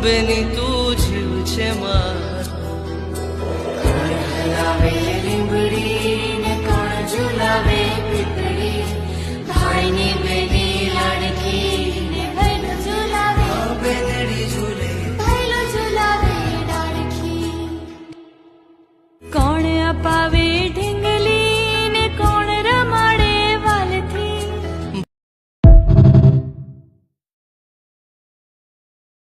બેની તું જીવ છે મારો. કોણ હલાવે લીંબડી ને કોણ ઝુલાવે પીપળી, ભાઈની બેની લાડકી ને ભાઈલો ઝુલાવે, બેનડી ઝૂલે ભાઈલો ઝુલાવે ડાળખી. કોણ અપાવે